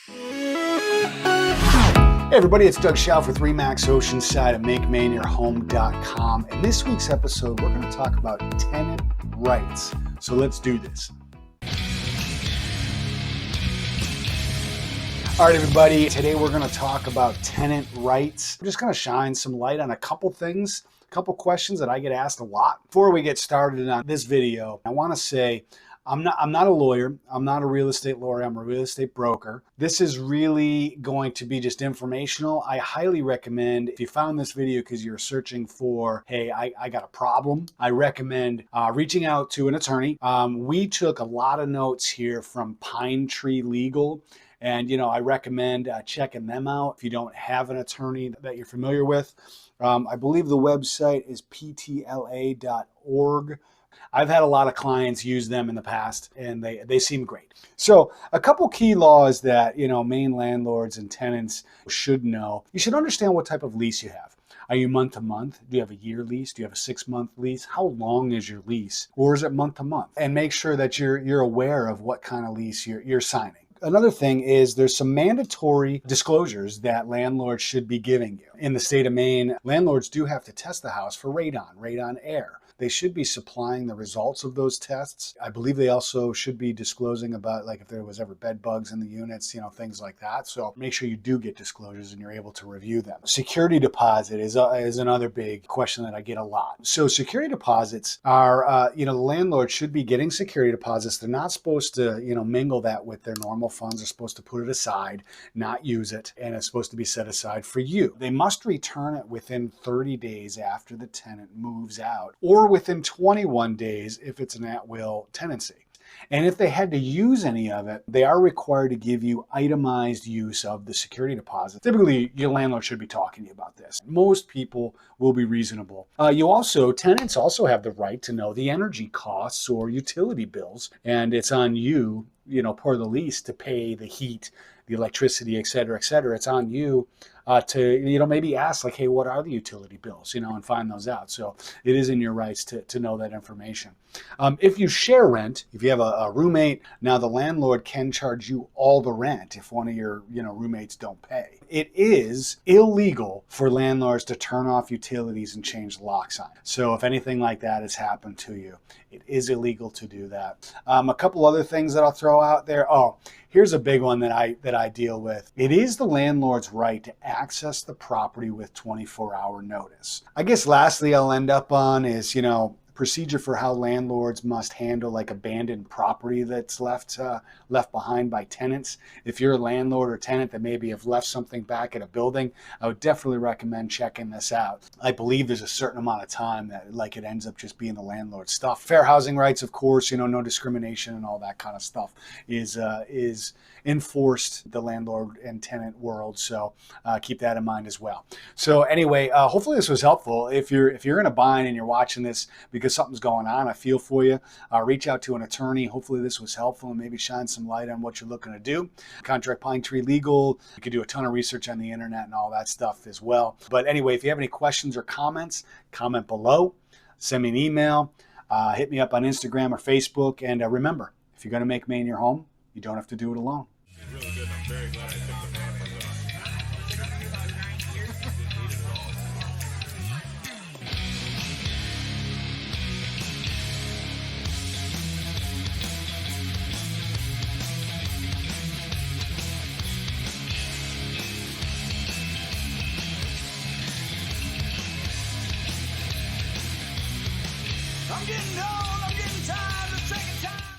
Hey everybody, it's Doug Schauf with Remax Oceanside at MakeMaineYourHome.com. In this week's episode, we're going to talk about tenant rights. So let's do this. All right, everybody, today we're going to talk about tenant rights. I'm just going to shine some light on a couple things, a couple questions that I get asked a lot. Before we get started on this video, I want to say I'm not a lawyer. I'm not a real estate lawyer. I'm a real estate broker. This is really going to be just informational. I highly recommend, if you found this video because you're searching for, hey, I got a problem, I recommend reaching out to an attorney. We took a lot of notes here from Pine Tree Legal. And, I recommend checking them out if you don't have an attorney that you're familiar with. I believe the website is ptla.org. I've had a lot of clients use them in the past, and they seem great. So a couple key laws that, Maine landlords and tenants should know. You should understand what type of lease you have. Are you month to month? Do you have a year lease? Do you have a 6-month lease? How long is your lease? Or is it month to month? And make sure that you're aware of what kind of lease you're signing. Another thing is there's some mandatory disclosures that landlords should be giving you. In the state of Maine, landlords do have to test the house for radon air. They should be supplying the results of those tests. I believe they also should be disclosing about if there was ever bed bugs in the units, things like that. So make sure you do get disclosures and you're able to review them. Security deposit is another big question that I get a lot. So security deposits are, the landlord should be getting security deposits. They're not supposed to, mingle that with their normal funds. They're supposed to put it aside, not use it, and it's supposed to be set aside for you. They must return it within 30 days after the tenant moves out, or within 21 days if it's an at-will tenancy. And if they had to use any of it, they are required to give you itemized use of the security deposit. Typically, your landlord should be talking to you about this. Most people will be reasonable. Tenants also have the right to know the energy costs or utility bills, and it's on you, per the lease, to pay the heat, the electricity, et cetera, et cetera. It's on you to, maybe ask hey, what are the utility bills, and find those out. So it is in your rights to know that information. If you share rent, if you have a roommate, now the landlord can charge you all the rent if one of your, roommates don't pay. It is illegal for landlords to turn off utilities and change the locks on. So if anything like that has happened to you, it is illegal to do that. A couple other things that I'll throw out there. Here's a big one that I deal with. It is the landlord's right to access the property with 24-hour notice. I guess lastly I'll end up on is, procedure for how landlords must handle abandoned property that's left behind by tenants. If you're a landlord or tenant that maybe have left something back at a building, I would definitely recommend checking this out. I believe there's a certain amount of time that it ends up just being the landlord's stuff. Fair housing rights, of course, no discrimination and all that kind of stuff is enforced the landlord and tenant world. So keep that in mind as well. So anyway, hopefully this was helpful. If you're in a bind and you're watching this because something's going on, I feel for you. Reach out to an attorney. Hopefully this was helpful and maybe shine some light on what you're looking to do. Contact Pine Tree Legal. You can do a ton of research on the internet and all that stuff as well. But anyway, if you have any questions or comments, comment below. Send me an email. Hit me up on Instagram or Facebook. And remember, if you're going to make Maine your home, you don't have to do it alone. Really good. I'm very glad I took the van for this. I'm getting old, I'm getting tired of taking time.